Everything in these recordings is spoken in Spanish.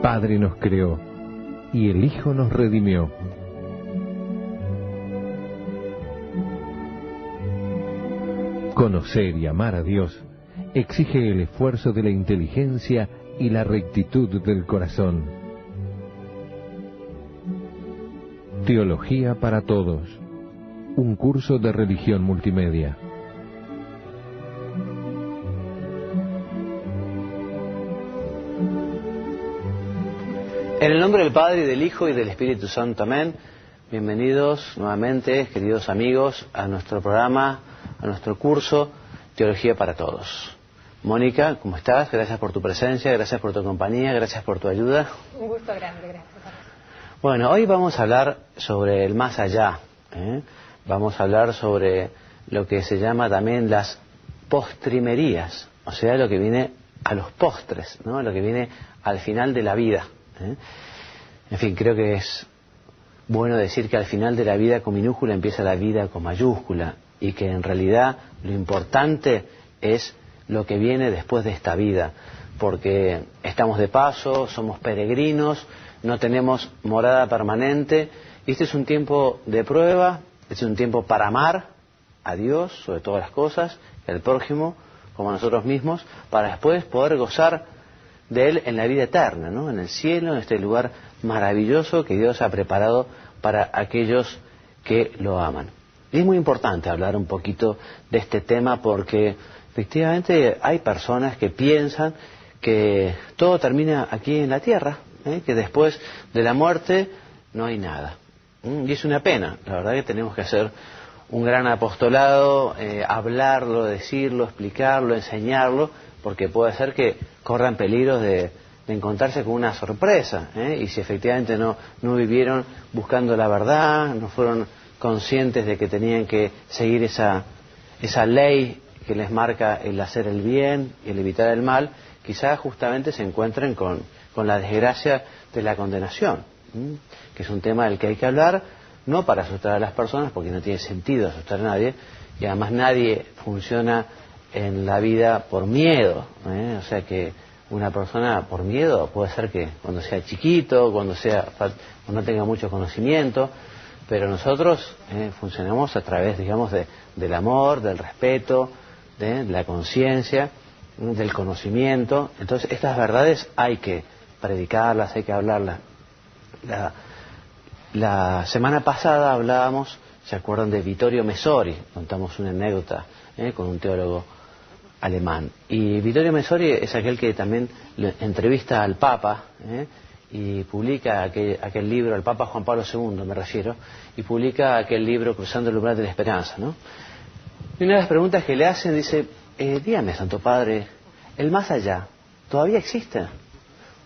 Padre nos creó y el Hijo nos redimió. Conocer y amar a Dios exige el esfuerzo de la inteligencia y la rectitud del corazón. Teología para Todos, un curso de religión multimedia. En el nombre del Padre, y del Hijo, y del Espíritu Santo. Amén. Bienvenidos nuevamente, queridos amigos, a nuestro programa, a nuestro curso Teología para Todos. Mónica, ¿cómo estás? Gracias por tu presencia, gracias por tu compañía, gracias por tu ayuda. Un gusto grande, gracias. Bueno, hoy vamos a hablar sobre el más allá. Vamos a hablar sobre lo que se llama también las postrimerías, o sea, lo que viene a los postres, ¿no? Lo que viene al final de la vida. En fin, creo que es bueno decir que al final de la vida con minúscula empieza la vida con mayúscula, y que en realidad lo importante es lo que viene después de esta vida, porque estamos de paso, somos peregrinos, no tenemos morada permanente, y este es un tiempo de prueba, este es un tiempo para amar a Dios sobre todas las cosas, al prójimo como a nosotros mismos, para después poder gozar de Él en la vida eterna, ¿no? En el cielo, en este lugar maravilloso que Dios ha preparado para aquellos que lo aman. Y es muy importante hablar un poquito de este tema, porque efectivamente hay personas que piensan que todo termina aquí en la tierra, que después de la muerte no hay nada. Y es una pena. La verdad que tenemos que hacer un gran apostolado, hablarlo, decirlo, explicarlo, enseñarlo, porque puede ser que corran peligros de encontrarse con una sorpresa, y si efectivamente no vivieron buscando la verdad, no fueron conscientes de que tenían que seguir esa ley que les marca el hacer el bien y el evitar el mal, quizás justamente se encuentren con la desgracia de la condenación, que es un tema del que hay que hablar, no para asustar a las personas, porque no tiene sentido asustar a nadie, y además nadie funciona en la vida por miedo, o sea que una persona por miedo puede ser que cuando sea chiquito, cuando no tenga mucho conocimiento, pero nosotros funcionamos a través, digamos, del amor, del respeto, de la conciencia, del conocimiento. Entonces estas verdades hay que predicarlas, hay que hablarlas. La semana pasada hablábamos, ¿se acuerdan de Vittorio Messori? Contamos una anécdota con un teólogo alemán. Y Vittorio Messori es aquel que también entrevista al Papa, y publica aquel libro, al Papa Juan Pablo II me refiero, y publica aquel libro Cruzando el umbral de la esperanza, ¿no? Y una de las preguntas que le hacen dice, dígame, Santo Padre, ¿el más allá todavía existe?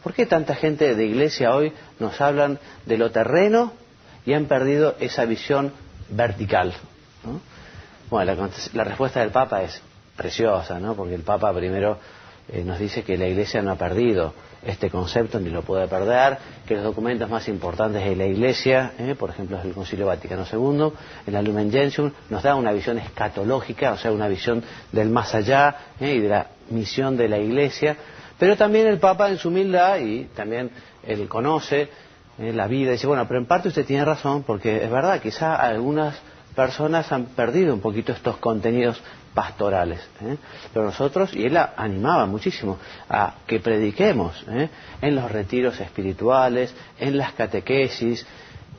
¿Por qué tanta gente de iglesia hoy nos hablan de lo terreno y han perdido esa visión vertical, ¿no? Bueno, la respuesta del Papa es preciosa, ¿no? Porque el Papa primero nos dice que la Iglesia no ha perdido este concepto ni lo puede perder, que los documentos más importantes de la Iglesia, por ejemplo el Concilio Vaticano II, en la Lumen Gentium, nos da una visión escatológica, o sea, una visión del más allá, y de la misión de la Iglesia, pero también el Papa en su humildad, y también él conoce la vida, dice, bueno, pero en parte usted tiene razón, porque es verdad, quizá algunas personas han perdido un poquito estos contenidos pastorales, pero nosotros, y él animaba muchísimo a que prediquemos en los retiros espirituales, en las catequesis,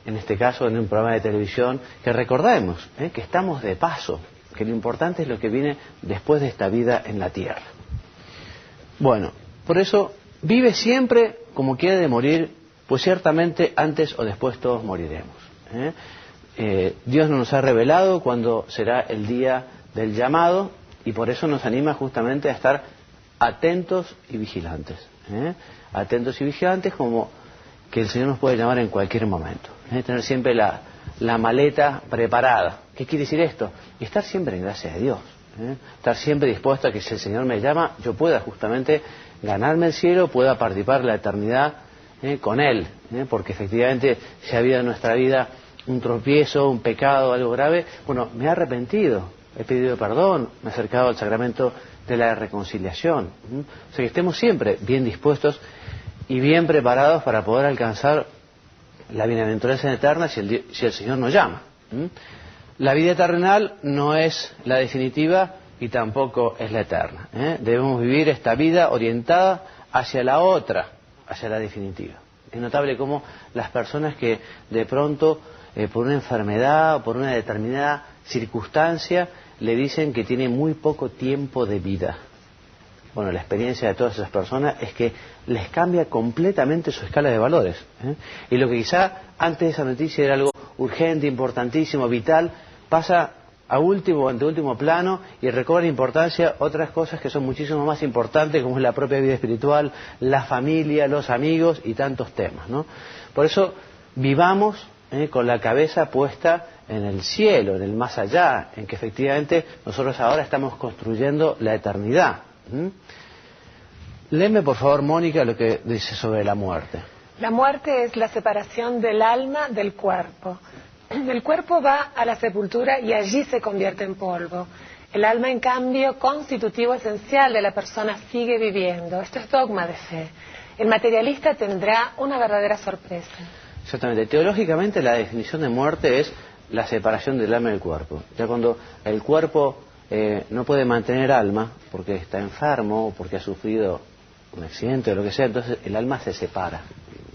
en este caso en un programa de televisión, que recordemos que estamos de paso, que lo importante es lo que viene después de esta vida en la tierra. Bueno, por eso vive siempre como quiere de morir, pues ciertamente antes o después todos moriremos. Dios no nos ha revelado cuándo será el día del llamado, y por eso nos anima justamente a estar atentos y vigilantes. Atentos y vigilantes, como que el Señor nos puede llamar en cualquier momento. Tener siempre la maleta preparada. ¿Qué quiere decir esto? Y estar siempre en gracia de Dios. Estar siempre dispuesto a que si el Señor me llama, yo pueda justamente ganarme el cielo, pueda participar de la eternidad con Él. Porque efectivamente, si ha habido en nuestra vida un tropiezo, un pecado, algo grave, bueno, me he arrepentido, he pedido perdón, me he acercado al sacramento de la reconciliación. O sea, que estemos siempre bien dispuestos y bien preparados para poder alcanzar la bienaventuranza eterna si el Señor nos llama. La vida terrenal no es la definitiva y tampoco es la eterna. Debemos vivir esta vida orientada hacia la otra, hacia la definitiva. Es notable cómo las personas que de pronto, por una enfermedad o por una determinada circunstancia, le dicen que tiene muy poco tiempo de vida. Bueno, la experiencia de todas esas personas es que les cambia completamente su escala de valores. Y lo que quizá antes de esa noticia era algo urgente, importantísimo, vital, pasa a último o anteúltimo plano y recobra importancia otras cosas que son muchísimo más importantes, como es la propia vida espiritual, la familia, los amigos y tantos temas, ¿no? Por eso vivamos con la cabeza puesta en el cielo, en el más allá, en que efectivamente nosotros ahora estamos construyendo la eternidad. Léeme por favor, Mónica, lo que dice sobre la muerte. La muerte es la separación del alma del cuerpo. El cuerpo va a la sepultura y allí se convierte en polvo. El alma, en cambio, constitutivo esencial de la persona, sigue viviendo. Esto es dogma de fe. El materialista tendrá una verdadera sorpresa. Exactamente. Teológicamente, la definición de muerte es la separación del alma del cuerpo. Ya cuando el cuerpo no puede mantener alma, porque está enfermo o porque ha sufrido un accidente o lo que sea, entonces el alma se separa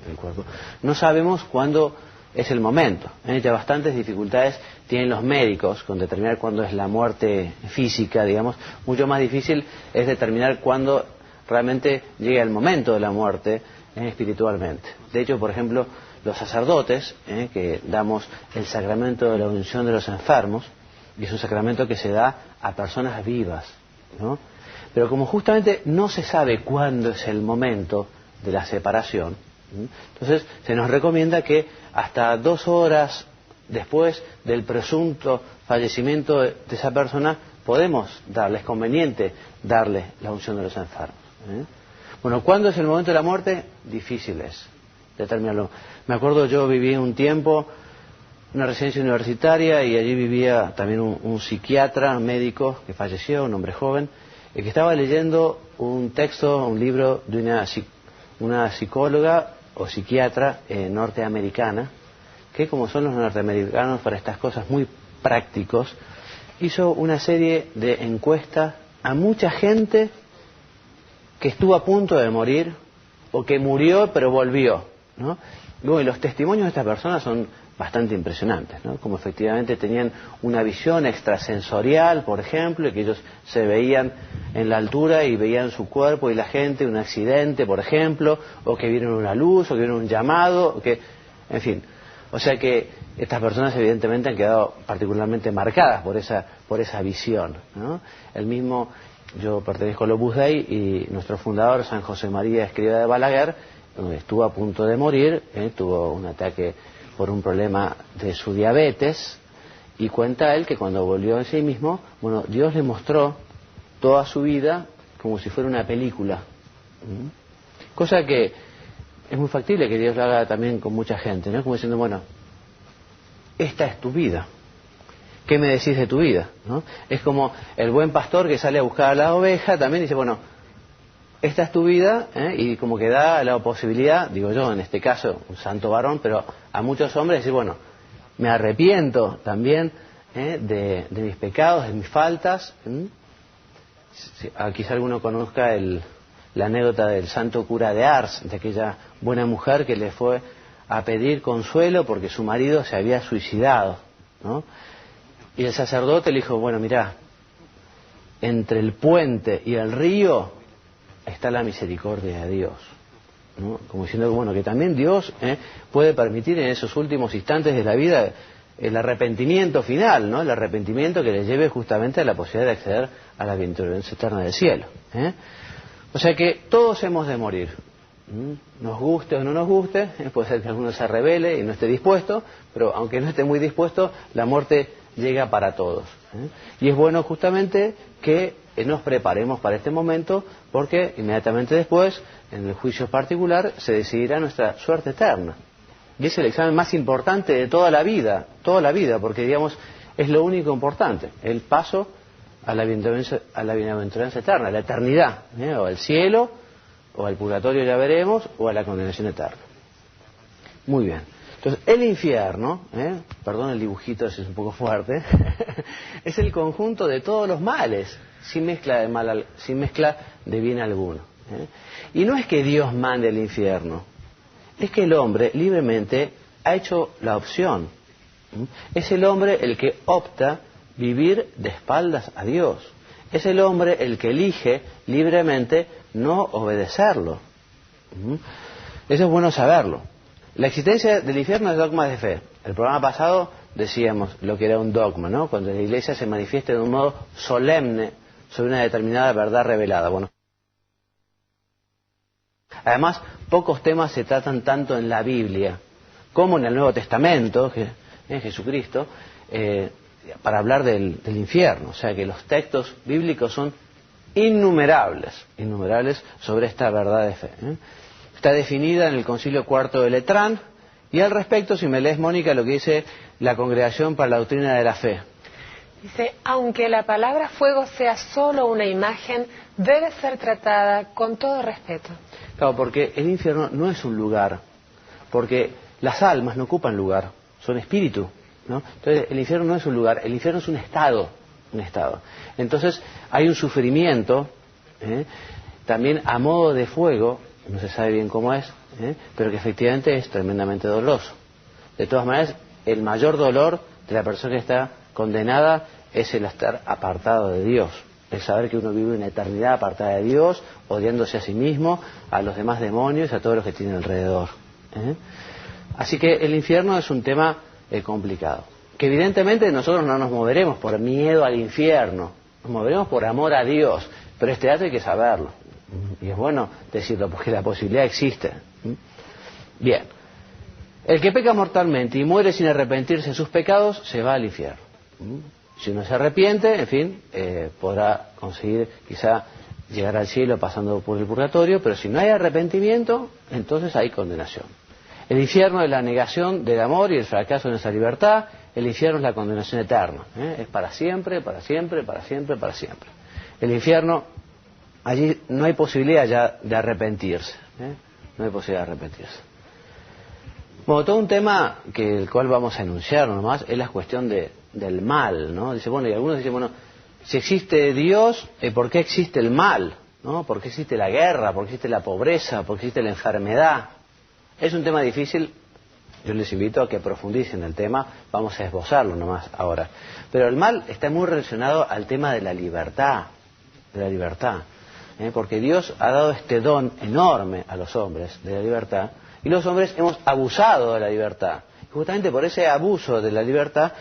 del cuerpo. No sabemos cuándo es el momento. Ya bastantes dificultades tienen los médicos con determinar cuándo es la muerte física, digamos. Mucho más difícil es determinar cuándo realmente llega el momento de la muerte espiritualmente. De hecho, por ejemplo, los sacerdotes, que damos el sacramento de la unción de los enfermos, y es un sacramento que se da a personas vivas, ¿no? Pero como justamente no se sabe cuándo es el momento de la separación, entonces se nos recomienda que hasta 2 horas después del presunto fallecimiento de esa persona podemos darle, es conveniente darle la unción de los enfermos. Bueno, ¿cuándo es el momento de la muerte? Difícil es determinarlo. Me acuerdo, yo viví un tiempo una residencia universitaria y allí vivía también un psiquiatra, un médico que falleció, un hombre joven, que estaba leyendo un texto, un libro de una psicóloga o psiquiatra norteamericana, que como son los norteamericanos para estas cosas muy prácticos, hizo una serie de encuestas a mucha gente que estuvo a punto de morir o que murió pero volvió, ¿no? Y los testimonios de estas personas son bastante impresionantes, ¿no? Como efectivamente tenían una visión extrasensorial, por ejemplo, y que ellos se veían en la altura y veían su cuerpo y la gente, un accidente, por ejemplo, o que vieron una luz, o que vieron un llamado, o que, en fin. O sea que estas personas evidentemente han quedado particularmente marcadas por esa visión, ¿no? El mismo, yo pertenezco al Opus Dei y nuestro fundador, San José María Escrivá de Balaguer, estuvo a punto de morir, tuvo un ataque por un problema de su diabetes, y cuenta él que cuando volvió en sí mismo, bueno, Dios le mostró toda su vida como si fuera una película. Cosa que es muy factible que Dios lo haga también con mucha gente, ¿no? Como diciendo, bueno, esta es tu vida. ¿Qué me decís de tu vida? ¿No? Es como el buen pastor que sale a buscar a la oveja, también dice, bueno, esta es tu vida, y como que da la posibilidad, digo yo, en este caso, un santo varón, pero a muchos hombres decir, bueno, me arrepiento también de mis pecados, de mis faltas. Quizá alguno conozca la anécdota del santo cura de Ars, de aquella buena mujer que le fue a pedir consuelo porque su marido se había suicidado, ¿no? Y el sacerdote le dijo, bueno, mirá, entre el puente y el río está la misericordia de Dios, ¿no? Como diciendo, bueno, que también Dios puede permitir en esos últimos instantes de la vida el arrepentimiento final, ¿no? El arrepentimiento que le lleve justamente a la posibilidad de acceder a la bienaventuranza eterna del cielo. O sea que todos hemos de morir. Nos guste o no nos guste, puede ser que alguno se rebele y no esté dispuesto, pero aunque no esté muy dispuesto, la muerte llega para todos. Y es bueno justamente que nos preparemos para este momento, porque inmediatamente después, en el juicio particular, se decidirá nuestra suerte eterna. Y es el examen más importante de toda la vida, porque digamos, es lo único importante, el paso a la bienaventuranza eterna, la eternidad, o el cielo, o al purgatorio ya veremos, o a la condenación eterna. Muy bien. Entonces, el infierno, perdón el dibujito si es un poco fuerte, es el conjunto de todos los males, sin mezcla de bien alguno. Y no es que Dios mande el infierno, es que el hombre libremente ha hecho la opción. Es el hombre el que opta vivir de espaldas a Dios. Es el hombre el que elige libremente no obedecerlo. Eso es bueno saberlo. La existencia del infierno es dogma de fe. El programa pasado decíamos lo que era un dogma, ¿no? Cuando la Iglesia se manifiesta de un modo solemne sobre una determinada verdad revelada. Bueno, además, pocos temas se tratan tanto en la Biblia como en el Nuevo Testamento, en Jesucristo, para hablar del infierno. O sea que los textos bíblicos son innumerables sobre esta verdad de fe. Está definida en el Concilio IV de Letrán, y al respecto, si me lees, Mónica, lo que dice la Congregación para la Doctrina de la Fe. Dice, aunque la palabra fuego sea solo una imagen, debe ser tratada con todo respeto. Claro, porque el infierno no es un lugar, porque las almas no ocupan lugar, son espíritu, ¿no? Entonces, el infierno no es un lugar, el infierno es un estado. Entonces, hay un sufrimiento, también a modo de fuego, no se sabe bien cómo es, pero que efectivamente es tremendamente doloroso. De todas maneras, el mayor dolor de la persona que está condenada es el estar apartado de Dios, el saber que uno vive una eternidad apartada de Dios, odiándose a sí mismo, a los demás demonios y a todos los que tienen alrededor. Así que el infierno es un tema complicado, que evidentemente nosotros no nos moveremos por miedo al infierno, nos moveremos por amor a Dios, pero este dato hay que saberlo. Y es bueno decirlo porque la posibilidad existe. Bien, el que peca mortalmente y muere sin arrepentirse de sus pecados se va al infierno. Si uno se arrepiente, en fin, podrá conseguir quizá llegar al cielo pasando por el purgatorio, pero si no hay arrepentimiento, entonces hay condenación. El infierno es la negación del amor y el fracaso en esa libertad. El infierno es la condenación eterna. Es para siempre, para siempre, para siempre, para siempre. El infierno, allí no hay posibilidad ya de arrepentirse. No hay posibilidad de arrepentirse. Bueno, todo un tema que el cual vamos a enunciar nomás es la cuestión del mal, ¿no? Dice, bueno, y algunos dicen, bueno, si existe Dios, ¿por qué existe el mal? ¿No? ¿Por qué existe la guerra? ¿Por qué existe la pobreza? ¿Por qué existe la enfermedad? Es un tema difícil, yo les invito a que profundicen el tema, vamos a esbozarlo nomás ahora. Pero el mal está muy relacionado al tema de la libertad, porque Dios ha dado este don enorme a los hombres de la libertad, y los hombres hemos abusado de la libertad. Y justamente por ese abuso de la libertad,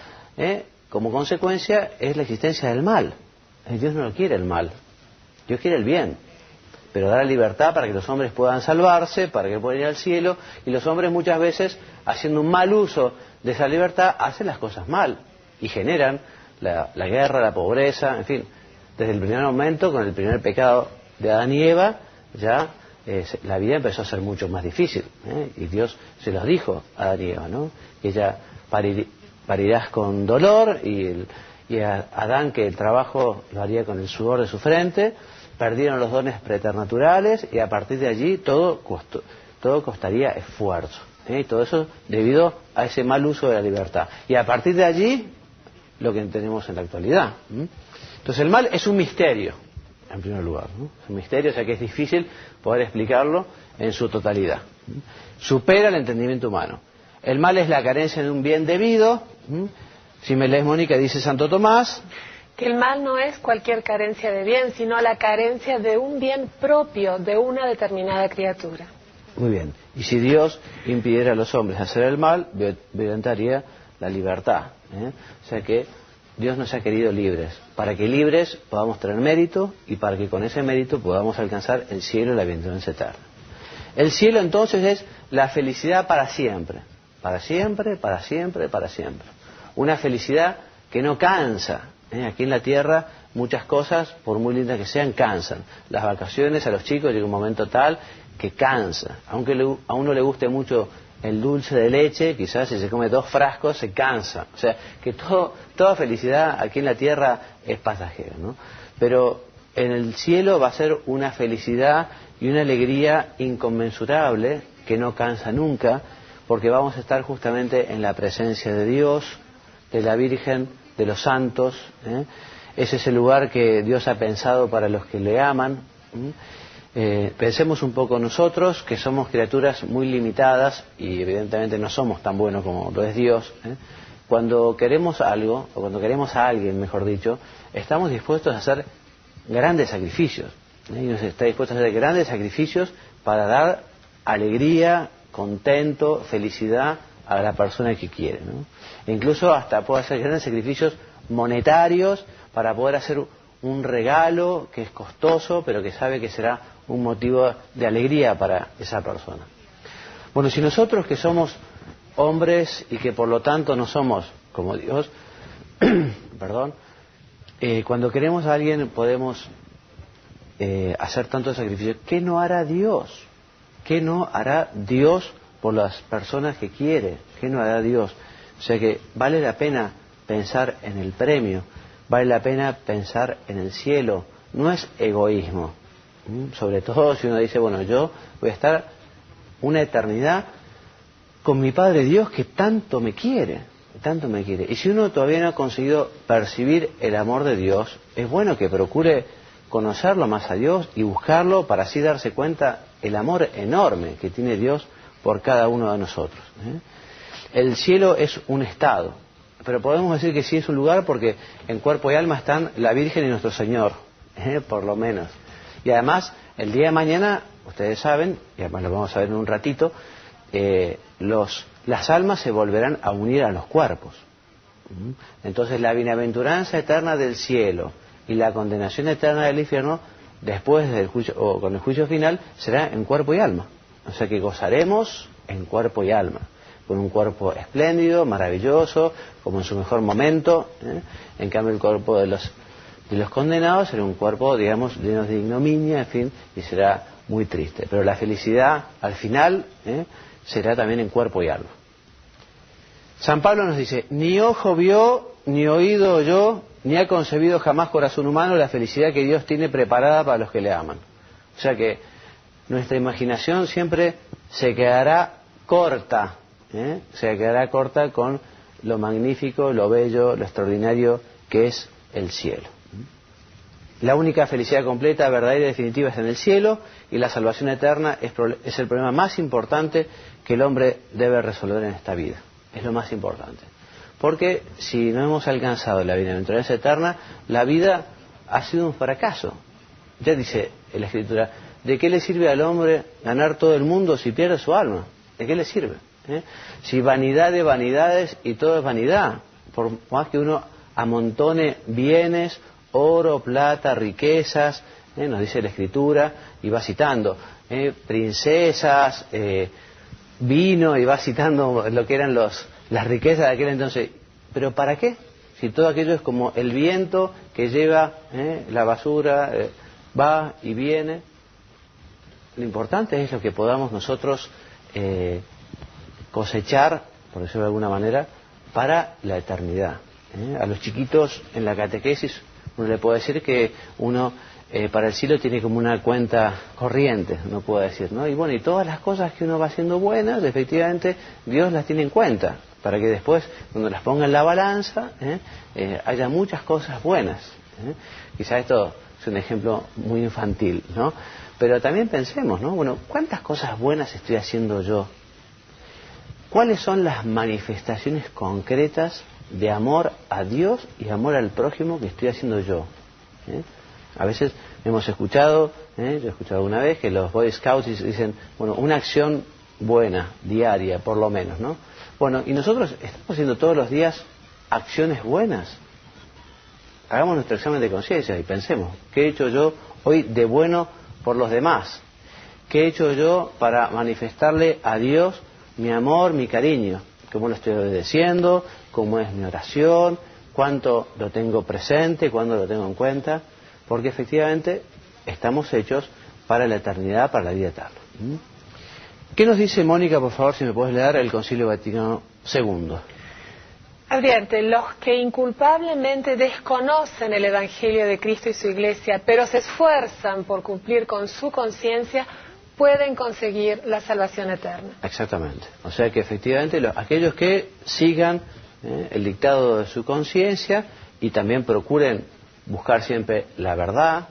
como consecuencia, es la existencia del mal. Dios no quiere el mal, Dios quiere el bien. Pero da la libertad para que los hombres puedan salvarse, para que puedan ir al cielo, y los hombres muchas veces, haciendo un mal uso de esa libertad, hacen las cosas mal, y generan la guerra, la pobreza, en fin. Desde el primer momento, con el primer pecado de Adán y Eva, ya la vida empezó a ser mucho más difícil, y Dios se los dijo a Adán y Eva, ¿no? Ella parirás con dolor, y a Adán, que el trabajo lo haría con el sudor de su frente, perdieron los dones preternaturales, y a partir de allí todo costaría esfuerzo. Y todo eso debido a ese mal uso de la libertad. Y a partir de allí, lo que tenemos en la actualidad. Entonces el mal es un misterio, en primer lugar, ¿no? Es un misterio, o sea que es difícil poder explicarlo en su totalidad. Supera el entendimiento humano. El mal es la carencia de un bien debido. Si me lees, Mónica, dice Santo Tomás que el mal no es cualquier carencia de bien, sino la carencia de un bien propio de una determinada criatura. Muy bien. Y si Dios impidiera a los hombres hacer el mal, violentaría la libertad. O sea que Dios nos ha querido libres, para que libres podamos tener mérito y para que con ese mérito podamos alcanzar el cielo y la bienaventuranza eterna. El cielo entonces es la felicidad para siempre, para siempre, para siempre, para siempre. Una felicidad que no cansa. Aquí en la tierra muchas cosas, por muy lindas que sean, cansan. Las vacaciones a los chicos llega un momento tal que cansa. Aunque a uno le guste mucho el dulce de leche, quizás si se come 2 frascos se cansa. O sea, que toda felicidad aquí en la tierra es pasajera, ¿no? Pero en el cielo va a ser una felicidad y una alegría inconmensurable que no cansa nunca, porque vamos a estar justamente en la presencia de Dios, de la Virgen, de los santos. Ese es el lugar que Dios ha pensado para los que le aman. Pensemos un poco nosotros, que somos criaturas muy limitadas y evidentemente no somos tan buenos como lo es Dios. Cuando queremos algo, o cuando queremos a alguien, mejor dicho, estamos dispuestos a hacer grandes sacrificios. Y nos está dispuesto a hacer grandes sacrificios para dar alegría, contento, felicidad a la persona que quiere, ¿no? E incluso hasta puede hacer grandes sacrificios monetarios para poder hacer un regalo que es costoso, pero que sabe que será un motivo de alegría para esa persona. Bueno, si nosotros que somos hombres y que por lo tanto no somos como Dios, perdón, cuando queremos a alguien podemos hacer tantos sacrificios. ¿Qué no hará Dios? ¿Qué no hará Dios por las personas que quiere? ¿Qué no hará Dios? O sea que vale la pena pensar en el premio, vale la pena pensar en el cielo. No es egoísmo. Sobre todo si uno dice, bueno, yo voy a estar una eternidad con mi Padre Dios que tanto me quiere, tanto me quiere. Y si uno todavía no ha conseguido percibir el amor de Dios, es bueno que procure conocerlo más a Dios y buscarlo para así darse cuenta el amor enorme que tiene Dios por cada uno de nosotros. El cielo es un estado, pero podemos decir que sí es un lugar porque en cuerpo y alma están la Virgen y nuestro Señor, por lo menos. Y además, el día de mañana, ustedes saben, y además lo vamos a ver en un ratito, las almas se volverán a unir a los cuerpos. Entonces la bienaventuranza eterna del cielo y la condenación eterna del infierno, después del juicio, o con el juicio final, será en cuerpo y alma. O sea que gozaremos en cuerpo y alma, con un cuerpo espléndido, maravilloso, como en su mejor momento. En cambio el cuerpo de los condenados será un cuerpo, digamos, lleno de ignominia, en fin, y será muy triste. Pero la felicidad, al final, será también en cuerpo y alma. San Pablo nos dice, ni ojo vio, ni oído oyó, ni ha concebido jamás corazón humano la felicidad que Dios tiene preparada para los que le aman. O sea que nuestra imaginación siempre se quedará corta, se quedará corta con lo magnífico, lo bello, lo extraordinario que es el cielo. La única felicidad completa, verdadera y definitiva está en el cielo, y la salvación eterna es el problema más importante que el hombre debe resolver en esta vida. Es lo más importante. Porque si no hemos alcanzado la bienaventuranza eterna, la vida ha sido un fracaso. Ya dice la Escritura, ¿de qué le sirve al hombre ganar todo el mundo si pierde su alma? ¿De qué le sirve? Si vanidad de vanidades y todo es vanidad, por más que uno amontone bienes, oro, plata, riquezas, nos dice la Escritura, y va citando, princesas, vino, y va citando lo que eran las riquezas de aquel entonces. ¿Pero para qué? Si todo aquello es como el viento que lleva la basura, va y viene. Lo importante es lo que podamos nosotros cosechar, por decirlo de alguna manera, para la eternidad. A los chiquitos en la catequesis uno le puede decir que uno para el cielo tiene como una cuenta corriente, uno puede decir, ¿no? Y bueno, y todas las cosas que uno va haciendo buenas, efectivamente Dios las tiene en cuenta, para que después, cuando las ponga en la balanza, haya muchas cosas buenas. Quizá esto es un ejemplo muy infantil, ¿no? Pero también pensemos, ¿no? Bueno, ¿cuántas cosas buenas estoy haciendo yo? ¿Cuáles son las manifestaciones concretas de amor a Dios y amor al prójimo que estoy haciendo yo? A veces hemos escuchado, yo he escuchado una vez que los Boy Scouts dicen, bueno, una acción buena, diaria, por lo menos, ¿no? Bueno, y nosotros estamos haciendo todos los días acciones buenas. Hagamos nuestro examen de conciencia y pensemos, ¿qué he hecho yo hoy de bueno por los demás? ¿Qué he hecho yo para manifestarle a Dios mi amor, mi cariño? ¿Cómo lo estoy obedeciendo? ¿Cómo es mi oración? ¿Cuánto lo tengo presente? ¿Cuándo lo tengo en cuenta? Porque efectivamente estamos hechos para la eternidad, para la vida eterna. ¿Qué nos dice Mónica, por favor, si me puedes leer el Concilio Vaticano II? Advierte, los que inculpablemente desconocen el Evangelio de Cristo y su Iglesia, pero se esfuerzan por cumplir con su conciencia, pueden conseguir la salvación eterna. Exactamente. O sea que efectivamente aquellos que sigan el dictado de su conciencia y también procuren buscar siempre la verdad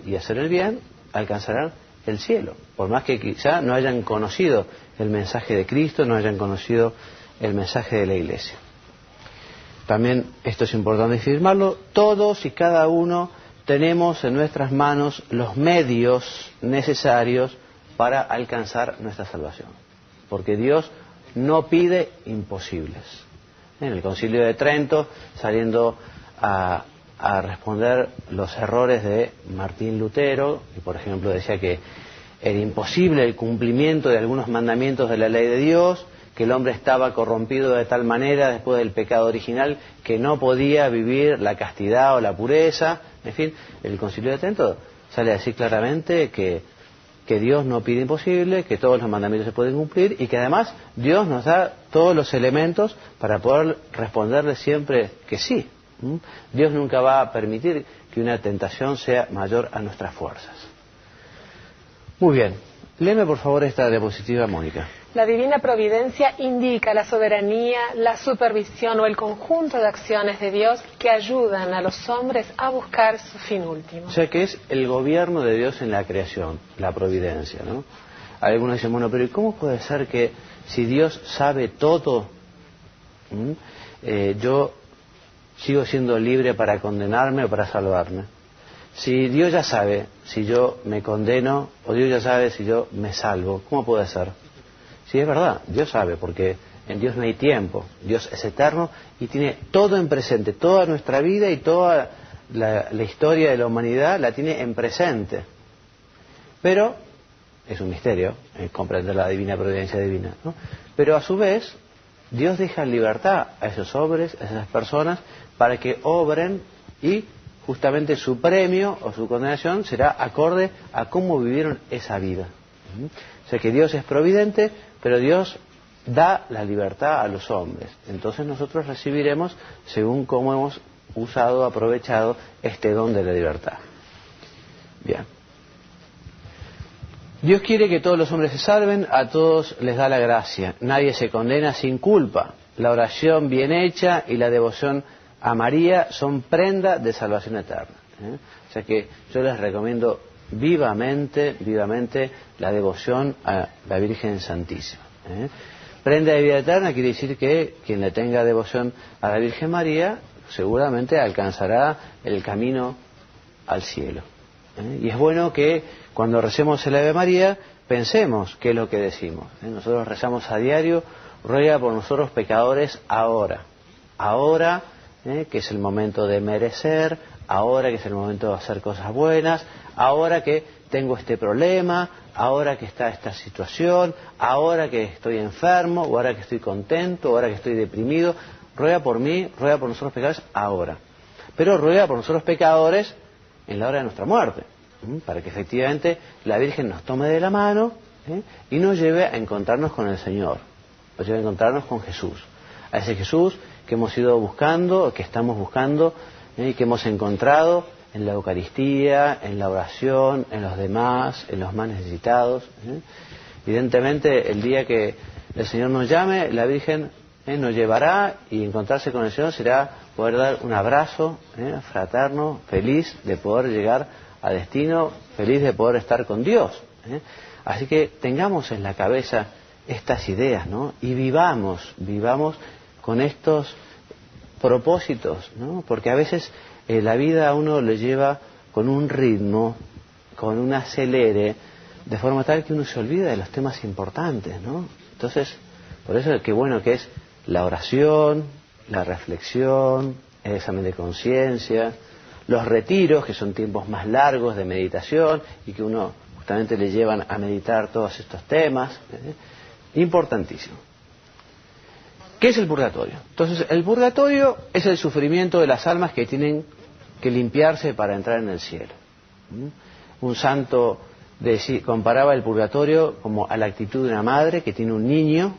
y hacer el bien, alcanzarán el cielo. Por más que quizá no hayan conocido el mensaje de Cristo, no hayan conocido el mensaje de la Iglesia. También esto es importante afirmarlo, todos y cada uno tenemos en nuestras manos los medios necesarios para alcanzar nuestra salvación. Porque Dios no pide imposibles. En el Concilio de Trento, saliendo a responder los errores de Martín Lutero, que por ejemplo decía que era imposible el cumplimiento de algunos mandamientos de la ley de Dios, que el hombre estaba corrompido de tal manera después del pecado original que no podía vivir la castidad o la pureza. En fin, el Concilio de Trento sale a decir claramente que Dios no pide imposible, que todos los mandamientos se pueden cumplir y que además Dios nos da todos los elementos para poder responderle siempre que sí. Dios nunca va a permitir que una tentación sea mayor a nuestras fuerzas. Muy bien, léeme por favor esta diapositiva, Mónica. La divina providencia indica la soberanía, la supervisión o el conjunto de acciones de Dios que ayudan a los hombres a buscar su fin último. O sea que es el gobierno de Dios en la creación, la providencia, ¿no? Algunos dicen, bueno, pero ¿y cómo puede ser que si Dios sabe todo, yo sigo siendo libre para condenarme o para salvarme? Si Dios ya sabe si yo me condeno o Dios ya sabe si yo me salvo, ¿cómo puede ser? Sí, es verdad, Dios sabe, porque en Dios no hay tiempo, Dios es eterno y tiene todo en presente, toda nuestra vida y toda la historia de la humanidad la tiene en presente. Pero, es un misterio, comprender la divina providencia divina, ¿no? Pero a su vez, Dios deja en libertad a esos hombres, a esas personas, para que obren y justamente su premio o su condenación será acorde a cómo vivieron esa vida. O sea que Dios es providente, pero Dios da la libertad a los hombres. Entonces nosotros recibiremos según cómo hemos usado, aprovechado este don de la libertad. Bien. Dios quiere que todos los hombres se salven, a todos les da la gracia. Nadie se condena sin culpa. La oración bien hecha y la devoción a María son prenda de salvación eterna. O sea que yo les recomiendo vivamente la devoción a la Virgen Santísima. Prenda de vida eterna quiere decir que quien le tenga devoción a la Virgen María seguramente alcanzará el camino al cielo. Y es bueno que cuando recemos el Ave María pensemos qué es lo que decimos. Nosotros rezamos a diario, ruega por nosotros pecadores ahora, que es el momento de merecer, ahora que es el momento de hacer cosas buenas, ahora que tengo este problema, ahora que está esta situación, ahora que estoy enfermo, o ahora que estoy contento, o ahora que estoy deprimido. Ruega por mí, ruega por nosotros pecadores ahora. Pero ruega por nosotros pecadores en la hora de nuestra muerte, para que efectivamente la Virgen nos tome de la mano y nos lleve a encontrarnos con el Señor, nos lleve a encontrarnos con Jesús, a ese Jesús que hemos ido buscando, que estamos buscando y que hemos encontrado en la Eucaristía, en la oración, en los demás, en los más necesitados. Evidentemente, el día que el Señor nos llame, la Virgen nos llevará y encontrarse con el Señor será poder dar un abrazo fraterno, feliz de poder llegar a destino, feliz de poder estar con Dios. Así que tengamos en la cabeza estas ideas, ¿no? Y vivamos con estos propósitos, ¿no? Porque a veces la vida a uno le lleva con un ritmo, con un acelere, de forma tal que uno se olvida de los temas importantes, ¿no? Entonces, por eso qué bueno que es la oración, la reflexión, el examen de conciencia, los retiros, que son tiempos más largos de meditación y que uno justamente le llevan a meditar todos estos temas. Importantísimo. ¿Qué es el purgatorio? Entonces, el purgatorio es el sufrimiento de las almas que tienen que limpiarse para entrar en el cielo. Un santo comparaba el purgatorio como a la actitud de una madre que tiene un niño,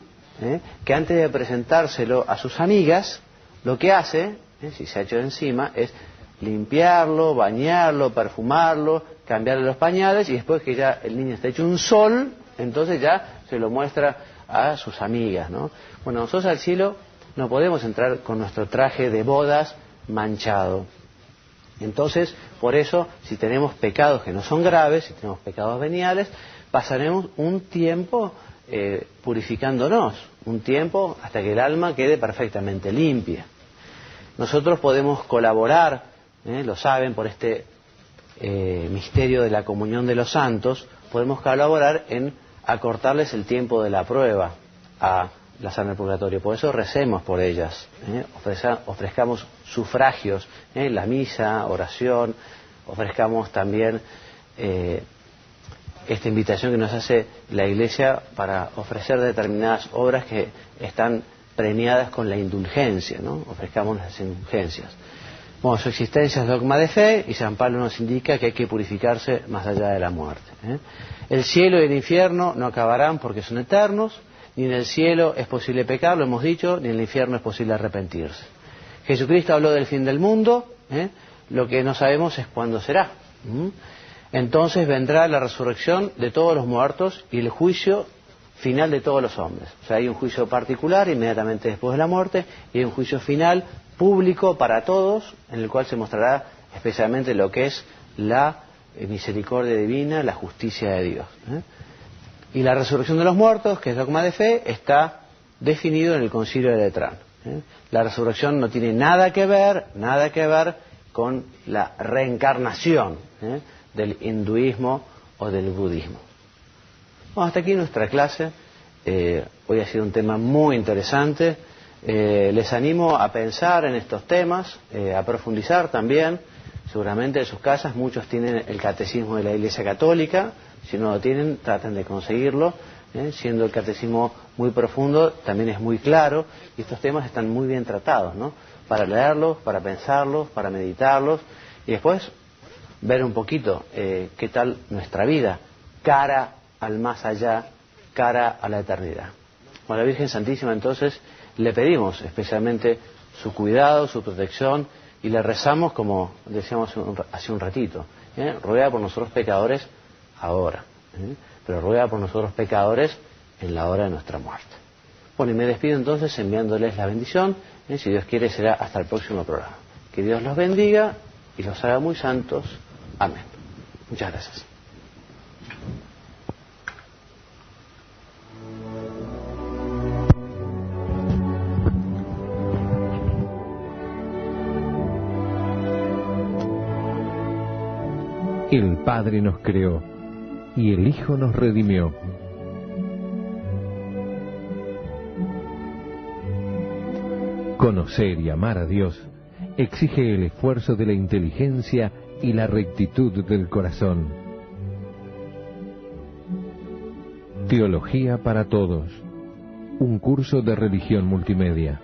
que antes de presentárselo a sus amigas, lo que hace, si se ha hecho encima, es limpiarlo, bañarlo, perfumarlo, cambiarle los pañales, y después que ya el niño está hecho un sol, entonces ya se lo muestra a sus amigas, ¿no? Bueno, nosotros al cielo no podemos entrar con nuestro traje de bodas manchado. Entonces, por eso, si tenemos pecados que no son graves, si tenemos pecados veniales, pasaremos un tiempo purificándonos, un tiempo hasta que el alma quede perfectamente limpia. Nosotros podemos colaborar, lo saben, por este misterio de la comunión de los santos, podemos colaborar en acortarles el tiempo de la prueba a las almas del purgatorio. Por eso recemos por ellas, ofrezcamos sufragios, la misa, oración, ofrezcamos también esta invitación que nos hace la Iglesia para ofrecer determinadas obras que están premiadas con la indulgencia, ¿no? Ofrezcamos las indulgencias. Bueno, su existencia es dogma de fe, y San Pablo nos indica que hay que purificarse más allá de la muerte. El cielo y el infierno no acabarán porque son eternos, ni en el cielo es posible pecar, lo hemos dicho, ni en el infierno es posible arrepentirse. Jesucristo habló del fin del mundo, lo que no sabemos es cuándo será. Entonces vendrá la resurrección de todos los muertos y el juicio final de todos los hombres. O sea, hay un juicio particular inmediatamente después de la muerte, y hay un juicio final público para todos, en el cual se mostrará especialmente lo que es la misericordia divina, la justicia de Dios. Y la resurrección de los muertos, que es dogma de fe, está definido en el Concilio de Letrán. La resurrección no tiene nada que ver con la reencarnación del hinduismo o del budismo. Bueno, hasta aquí nuestra clase. Hoy ha sido un tema muy interesante. Les animo a pensar en estos temas, a profundizar también. Seguramente en sus casas muchos tienen el catecismo de la Iglesia Católica. Si no lo tienen, traten de conseguirlo. Siendo el catecismo muy profundo, también es muy claro, y estos temas están muy bien tratados, ¿no? Para leerlos, para pensarlos, para meditarlos, y después ver un poquito qué tal nuestra vida, cara al más allá, cara a la eternidad. Con la Virgen Santísima, entonces, le pedimos especialmente su cuidado, su protección, y le rezamos, como decíamos hace un ratito, ruega por nosotros pecadores ahora, pero ruega por nosotros pecadores en la hora de nuestra muerte. Bueno, y me despido entonces enviándoles la bendición. Si Dios quiere, será hasta el próximo programa. Que Dios los bendiga y los haga muy santos. Amén. Muchas gracias. El Padre nos creó y el Hijo nos redimió. Conocer y amar a Dios exige el esfuerzo de la inteligencia y la rectitud del corazón. Teología para todos. Un curso de religión multimedia.